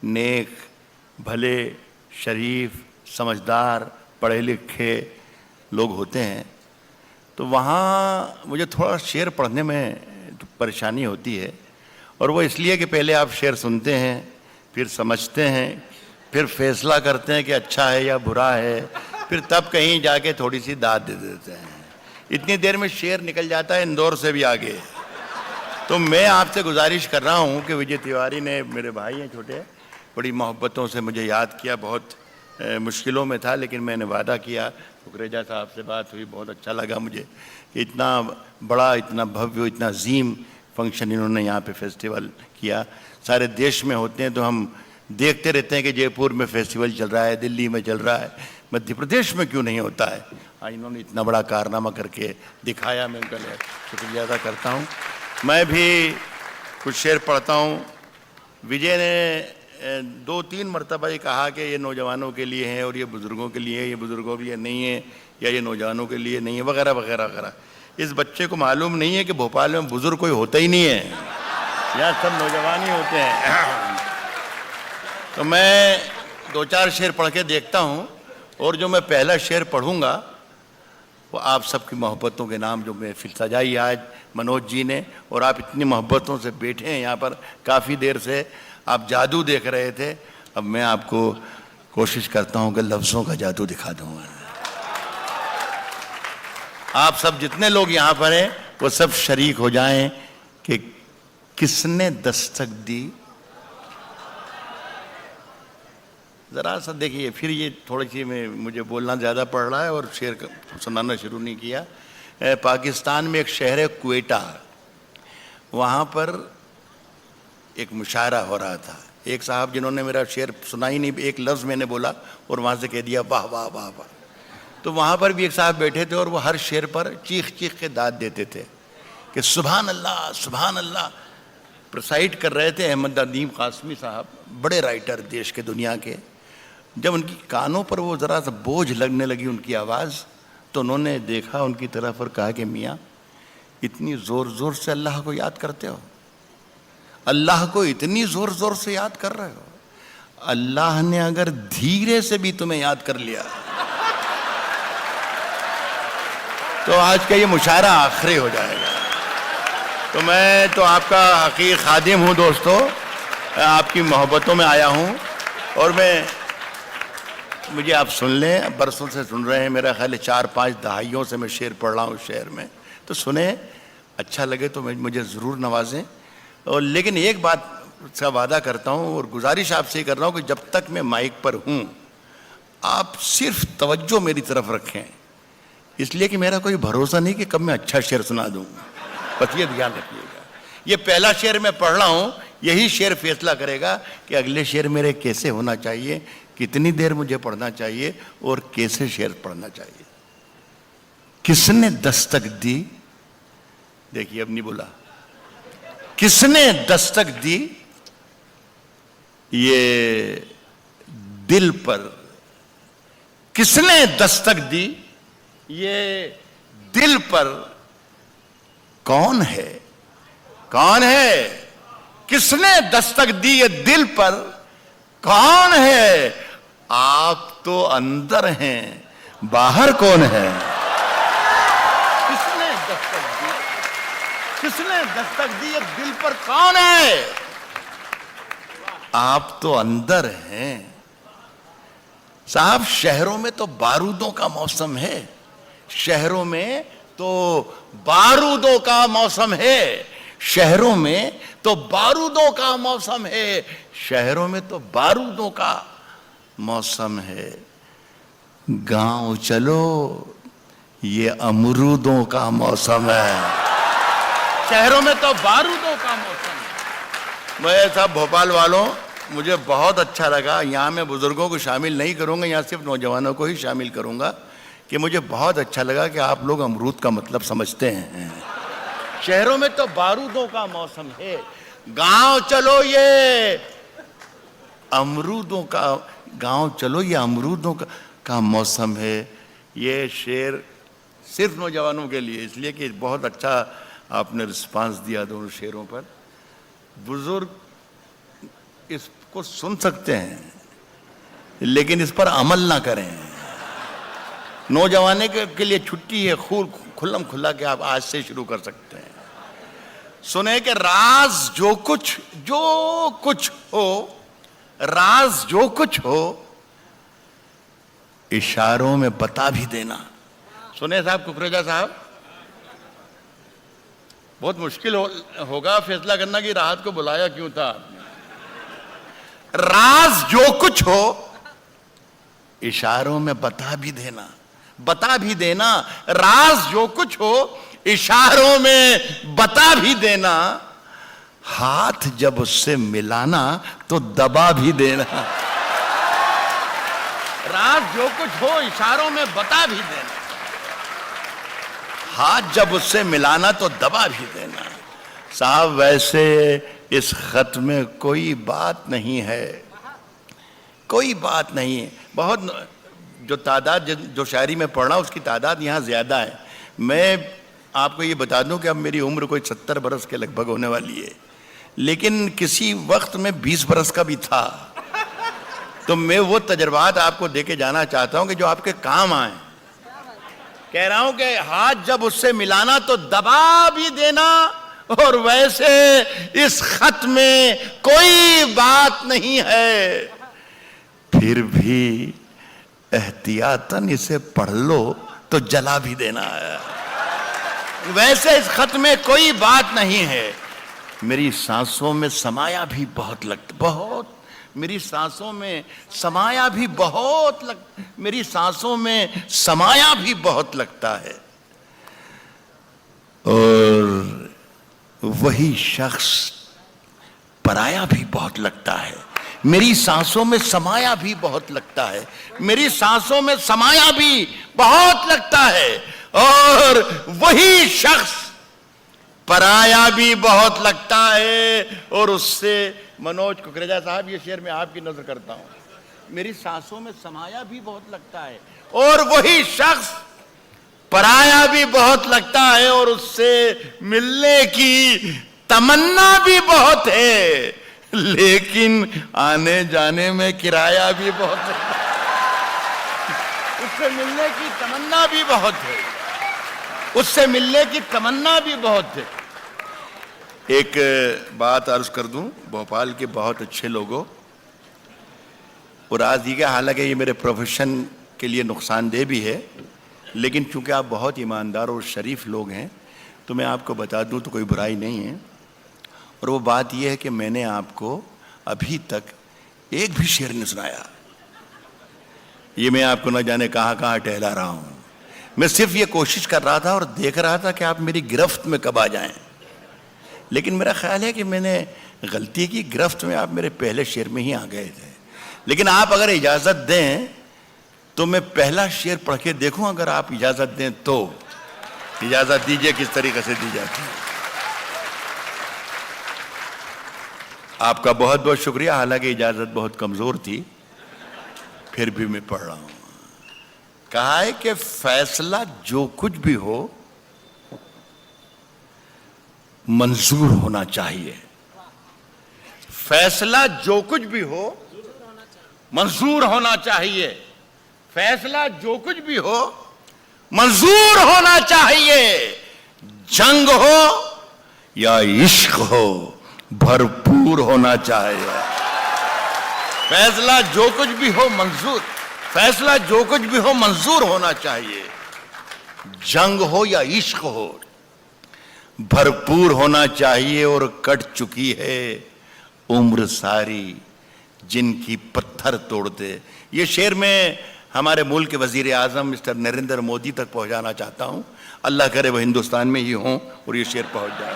नेक, भले, शरीफ, समझदार, पढ़े लिखे लोग होते हैं, तो वहाँ मुझे थोड़ा शेर पढ़ने में परेशानी होती है। और वो इसलिए कि पहले आप शेर सुनते हैं, फिर समझते हैं, फिर फैसला करते हैं कि अच्छा है या बुरा है, फिर तब कहीं जाके थोड़ी सी दाद दे देते हैं। इतनी देर में शेर निकल जाता है इंदौर से भी आगे। तो मैं आपसे गुजारिश कर रहा हूँ कि विजय तिवारी ने, मेरे भाई हैं छोटे, बड़ी मोहब्बतों से मुझे याद किया। बहुत मुश्किलों में था, लेकिन मैंने वादा किया। कुकरेजा साहब से बात हुई, बहुत अच्छा लगा मुझे कि इतना बड़ा, इतना भव्य, इतना अजीम फंक्शन इन्होंने यहाँ पे फेस्टिवल किया। सारे देश में होते हैं तो हम देखते रहते हैं कि जयपुर में फेस्टिवल चल रहा है, दिल्ली में चल रहा है, मध्य प्रदेश में क्यों नहीं होता है। आज इन्होंने इतना बड़ा कारनामा करके दिखाया, मैं उनका शुक्रिया अदा करता हूँ। मैं भी कुछ शेर पढ़ता हूँ। विजय ने 2-3 मरतबा ये कहा कि ये नौजवानों के लिए है और ये बुज़ुर्गों के लिए है, ये बुज़ुर्गों के लिए नहीं है, या ये नौजवानों के लिए नहीं है, वगैरह वगैरह वगैरह। इस बच्चे को मालूम नहीं है कि भोपाल में बुज़ुर्ग कोई होता ही नहीं है, यहाँ सब नौजवान ही होते हैं। तो मैं 2-4 शेर पढ़ के देखता हूँ, और जो मैं पहला शेर पढ़ूँगा वो आप सबकी मोहब्बतों के नाम, जो महफिल सजाई आज मनोज जी ने, और आप इतनी मोहब्बतों से बैठे हैं यहाँ पर, काफ़ी देर से आप जादू देख रहे थे। अब मैं आपको कोशिश करता हूँ कि लफ्ज़ों का जादू दिखा दूँगा। आप सब जितने लोग यहाँ पर हैं वो सब शरीक हो जाएं कि किसने दस्तक दी। ज़रा सा देखिए, फिर ये थोड़ी सी मुझे बोलना ज़्यादा पड़ रहा है और शेर सुनाना शुरू नहीं किया। पाकिस्तान में एक शहर है क्वेटा, वहाँ पर एक मुशायरा हो रहा था। एक साहब जिन्होंने मेरा शेर सुना ही नहीं, एक लफ्ज़ मैंने बोला और वहाँ से कह दिया वाह वाह वाह वाह। तो वहाँ पर भी एक साहब बैठे थे और वो हर शेर पर चीख चीख के दाद देते थे कि सुभान अल्लाह सुभान अल्लाह। प्रिसाइड कर रहे थे अहमद नदीम कासमी साहब, बड़े राइटर देश के, दुनिया के। जब उनकी कानों पर वो ज़रा सा बोझ लगने लगी उनकी आवाज़, तो उन्होंने देखा उनकी तरफ और कहा कि मियाँ, इतनी ज़ोर ज़ोर से अल्लाह को याद करते हो, अल्लाह को इतनी ज़ोर ज़ोर से याद कर रहे हो, अल्लाह ने अगर धीरे से भी तुम्हें याद कर लिया तो आज का ये मुशायरा आखिरी हो जाएगा। तो मैं तो आपका हकीर खादिम हूँ दोस्तों, आपकी मोहब्बतों में आया हूँ। और मुझे आप सुन लें, बरसों से सुन रहे हैं, मेरा ख्याल है 4-5 दहाइयों से मैं शेर पढ़ रहा हूँ शहर में, तो सुने, अच्छा लगे तो मुझे ज़रूर नवाजें। और लेकिन एक बात का वादा करता हूँ और गुजारिश आपसे कर रहा हूँ कि जब तक मैं माइक पर हूँ आप सिर्फ तवज्जो मेरी तरफ रखें, इसलिए कि मेरा कोई भरोसा नहीं कि कब मैं अच्छा शेर सुना दूँ, बस ये ध्यान रखिएगा। ये पहला शेर मैं पढ़ रहा हूँ, यही शेर फैसला करेगा कि अगले शेर मेरे कैसे होना चाहिए, कितनी देर मुझे पढ़ना चाहिए और कैसे शेर पढ़ना चाहिए। किसने दस्तक दी, देखिए अब नहीं बोला, किसने दस्तक दी ये दिल पर, किसने दस्तक दी ये दिल पर, कौन है, कौन है, किसने दस्तक दी ये दिल पर, कौन है, आप तो अंदर हैं, बाहर कौन है। किसने दस्तक दी, किसने दस्तक दी ये दिल पर, कौन है, आप तो अंदर हैं। साहब, शहरों में तो बारूदों का मौसम है, शहरों में तो बारूदों का मौसम है, शहरों में तो बारूदों का मौसम है, शहरों में तो बारूदों का मौसम है। गांव चलो ये अमरूदों का मौसम है, शहरों में तो बारूदों का मौसम है। मैं साहब भोपाल वालों, मुझे बहुत अच्छा लगा, यहाँ मैं बुजुर्गों को शामिल नहीं करूँगा, यहाँ सिर्फ नौजवानों को ही शामिल करूँगा, कि मुझे बहुत अच्छा लगा कि आप लोग अमरूद का मतलब समझते हैं। शहरों में तो बारूदों का मौसम है, गांव चलो ये अमरूदों का, गांव चलो ये अमरूदों का मौसम है। ये शेर सिर्फ नौजवानों के लिए, इसलिए कि बहुत अच्छा आपने रिस्पांस दिया दोनों शेरों पर। बुजुर्ग इसको इसको सुन सकते हैं लेकिन इस पर अमल ना करें। नौजवाने के लिए छुट्टी है, खुल्लम खुल्ला के आप आज से शुरू कर सकते हैं। सुने कि राज जो कुछ हो, राज जो कुछ हो, इशारों में बता भी देना। सुने साहब कुकरेजा साहब, बहुत मुश्किल होगा फैसला करना कि राहत को बुलाया क्यों था आपने। राज जो कुछ हो, इशारों में बता भी देना, बता भी देना। राज जो कुछ हो, इशारों में बता भी देना। हाथ जब उससे मिलाना तो दबा भी देना। राज जो कुछ हो, इशारों में बता भी देना। हाथ जब उससे मिलाना तो दबा भी देना। साहब वैसे इस खत में कोई बात नहीं है, कोई बात नहीं है। बहुत जो तादाद जो शायरी में पढ़ रहा हूं उसकी तादाद यहाँ ज्यादा है। मैं आपको ये बता दूं कि अब मेरी उम्र कोई 70 बरस के लगभग होने वाली है, लेकिन किसी वक्त में 20 बरस का भी था। तो मैं वो तजर्बात आपको देके जाना चाहता हूं कि जो आपके काम आए। कह रहा हूं कि हाथ जब उससे मिलाना तो दबा भी देना, और वैसे इस खत में कोई बात नहीं है, फिर भी एहतियातन इसे पढ़ लो तो जला भी देना है। वैसे इस खत में कोई बात नहीं है। मेरी सांसों में समाया भी बहुत मेरी सांसों में समाया भी मेरी सांसों में समाया भी बहुत लगता है। और वही शख्स पराया भी बहुत लगता है। मेरी सांसों में समाया भी बहुत लगता है, मेरी सांसों में समाया भी बहुत लगता है। और वही शख्स पराया भी बहुत लगता है। और उससे मनोज कुकरेजा साहब, ये शेर मैं आपकी नजर करता हूं। मेरी सांसों में समाया भी बहुत लगता है, और वही शख्स पराया भी बहुत लगता है। और उससे मिलने की तमन्ना भी बहुत है, लेकिन आने जाने में किराया भी बहुत है। उससे मिलने की तमन्ना भी बहुत है, उससे मिलने की तमन्ना भी बहुत है। एक बात अर्ज कर दूं, भोपाल के बहुत अच्छे लोगों, और आज ये हालांकि ये मेरे प्रोफेशन के लिए नुकसानदेह भी है, लेकिन चूंकि आप बहुत ईमानदार और शरीफ लोग हैं तो मैं आपको बता दूं तो कोई बुराई नहीं है। और वो बात यह है कि मैंने आपको अभी तक एक भी शेर नहीं सुनाया। ये मैं आपको न जाने कहां कहां टहला रहा हूं। मैं सिर्फ ये कोशिश कर रहा था और देख रहा था कि आप मेरी गिरफ्त में कब आ जाएं। लेकिन मेरा ख्याल है कि मैंने गलती की, गिरफ्त में आप मेरे पहले शेर में ही आ गए थे। लेकिन आप अगर इजाजत दें तो मैं पहला शेर पढ़ के देखूं, अगर आप इजाजत दें तो। इजाजत दीजिए, किस तरीके से दी जाती है। आपका बहुत बहुत शुक्रिया। हालांकि इजाजत बहुत कमजोर थी, फिर भी मैं पढ़ रहा हूं। कहा है कि फैसला जो कुछ भी हो मंजूर होना चाहिए। फैसला जो कुछ भी हो मंजूर होना चाहिए। फैसला जो कुछ भी हो मंजूर होना चाहिए। जंग हो या इश्क हो भरपूर होना चाहिए। फैसला जो कुछ भी हो मंजूर, फैसला जो कुछ भी हो मंजूर होना चाहिए। जंग हो या इश्क हो भरपूर होना चाहिए। और कट चुकी है उम्र सारी जिनकी पत्थर तोड़ते। ये शेर में हमारे मुल्क के वजीर आजम मिस्टर नरेंद्र मोदी तक पहुंचाना चाहता हूं। अल्लाह करे वो हिंदुस्तान में ही हों और ये शेर पहुंच जाए।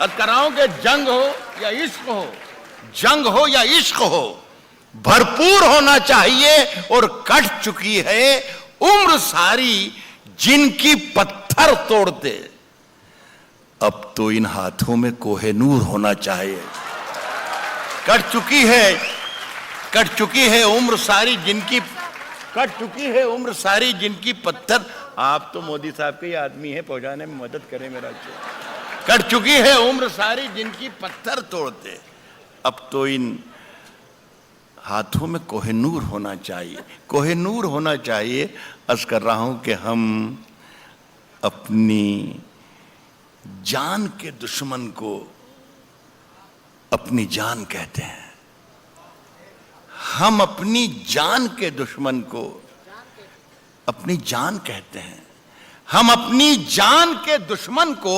अब कराऊं कि जंग हो या इश्क हो, जंग हो या इश्क हो भरपूर होना चाहिए। और कट चुकी है उम्र सारी जिनकी पत्थर तोड़ते। अब तो इन हाथों में कोहेनूर होना चाहिए। कट चुकी है उम्र सारी जिनकी, कट चुकी है उम्र सारी जिनकी पत्थर। आप तो मोदी साहब के ही आदमी हैं, पहुंचाने में मदद करें मेरा। कट चुकी है उम्र सारी जिनकी पत्थर तोड़ते। अब तो इन हाथों में कोहिनूर होना चाहिए, कोहिनूर होना चाहिए। अर्ज कर रहा हूं कि हम अपनी जान के दुश्मन को अपनी जान कहते हैं। हम अपनी जान के दुश्मन को अपनी जान कहते हैं। हम अपनी जान के दुश्मन को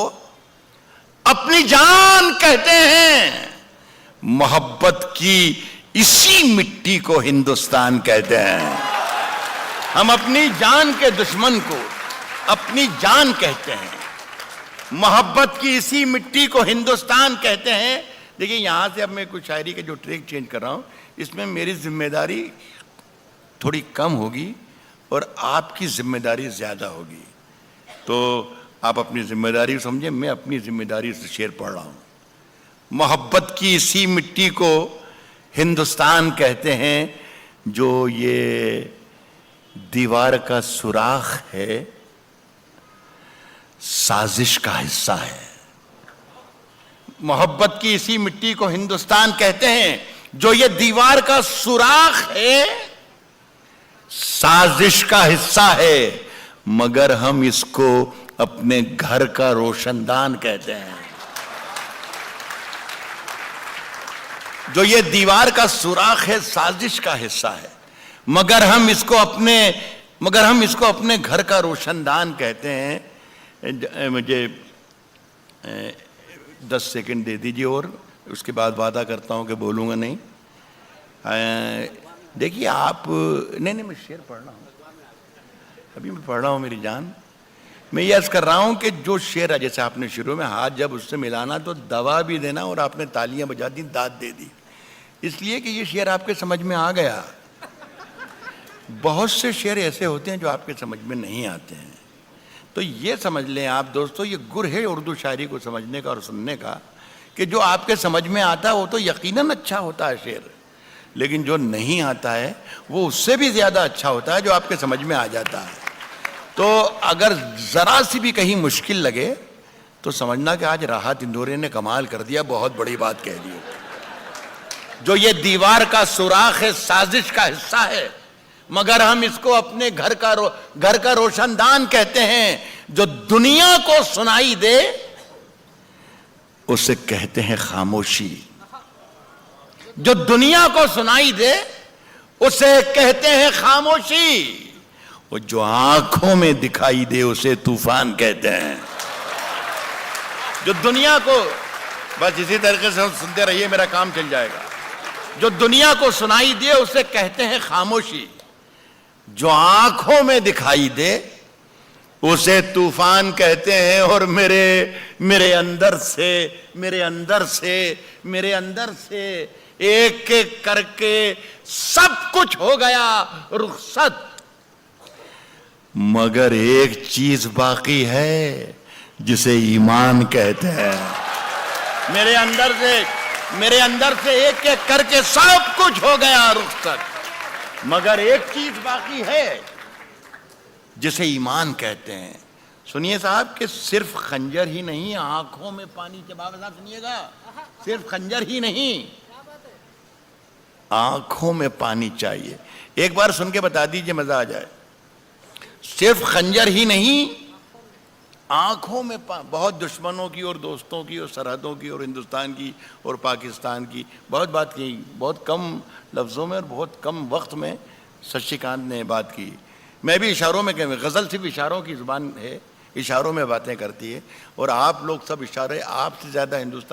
अपनी जान कहते हैं। मोहब्बत की इसी मिट्टी को हिंदुस्तान कहते हैं। हम अपनी जान के दुश्मन को अपनी जान कहते हैं। मोहब्बत की इसी मिट्टी को हिंदुस्तान कहते हैं। देखिए, यहां से अब मैं कुछ शायरी के जो ट्रैक चेंज कर रहा हूं, इसमें मेरी जिम्मेदारी थोड़ी कम होगी और आपकी जिम्मेदारी ज्यादा होगी। तो आप अपनी जिम्मेदारी समझें, मैं अपनी जिम्मेदारी से शेर पढ़ रहा हूं। मोहब्बत की इसी मिट्टी को हिंदुस्तान कहते हैं, जो ये दीवार का सुराख है, साजिश का हिस्सा है। मोहब्बत की इसी मिट्टी को हिंदुस्तान कहते हैं, जो ये दीवार का सुराख है, साजिश का हिस्सा है, मगर हम इसको अपने घर का रोशनदान कहते हैं। जो ये दीवार का सुराख है, साजिश का हिस्सा है, मगर हम इसको अपने घर का रोशनदान कहते हैं। मुझे 10 सेकंड दे दीजिए और उसके बाद वादा करता हूं कि बोलूंगा नहीं। देखिए आप, नहीं मैं शेर पढ़ रहा हूं, अभी मैं पढ़ रहा हूं मेरी जान। मैं ये अर्ज कर रहा हूं कि जो शेर है, जैसे आपने शुरू में हाथ जब उससे मिलाना तो दवा भी देना, और आपने तालियां बजा दी, दाद दे दी, इसलिए कि ये शेर आपके समझ में आ गया। बहुत से शेर ऐसे होते हैं जो आपके समझ में नहीं आते हैं। तो ये समझ लें आप दोस्तों, ये गुर है उर्दू शायरी को समझने का और सुनने का, कि जो आपके समझ में आता है वो तो यकीनन अच्छा होता है शेर, लेकिन जो नहीं आता है वो उससे भी ज्यादा अच्छा होता है जो आपके समझ में आ जाता है। तो अगर जरा सी भी कहीं मुश्किल लगे तो समझना कि आज राहत इंदौरी ने कमाल कर दिया, बहुत बड़ी बात कह दी। जो ये दीवार का सुराख है, साजिश का हिस्सा है, मगर हम इसको अपने घर का रोशनदान कहते हैं। जो दुनिया को सुनाई दे उसे कहते हैं खामोशी। जो दुनिया को सुनाई दे उसे कहते हैं खामोशी। और जो आंखों में दिखाई दे उसे तूफान कहते हैं। जो दुनिया को, बस इसी तरीके से सुनते रहिए, मेरा काम चल जाएगा। जो दुनिया को सुनाई दे उसे कहते हैं खामोशी। जो आंखों में दिखाई दे उसे तूफान कहते हैं। और मेरे अंदर से एक एक करके सब कुछ हो गया रुखसत, मगर एक चीज बाकी है जिसे ईमान कहते हैं। मेरे अंदर से एक एक करके सब कुछ हो गया रुखसत, मगर एक चीज बाकी है जिसे ईमान कहते हैं। सुनिए साहब कि सिर्फ खंजर ही नहीं, आंखों में पानी चबावे, साहब सुनिएगा, सिर्फ खंजर ही नहीं, आंखों में पानी चाहिए। एक बार सुन के बता दीजिए, मजा आ जाए। सिर्फ खंजर ही नहीं, आंखों में बहुत दुश्मनों की और दोस्तों की और सरहदों की और हिंदुस्तान की और पाकिस्तान की बहुत बात की, बहुत कम लफ्ज़ों में और बहुत कम वक्त में शशिकांत ने बात की। मैं भी इशारों में कहूँ, गज़ल सिर्फ इशारों की ज़ुबान है, इशारों में बातें करती है, और आप लोग सब इशारे, आपसे ज़्यादा हिंदुस्तान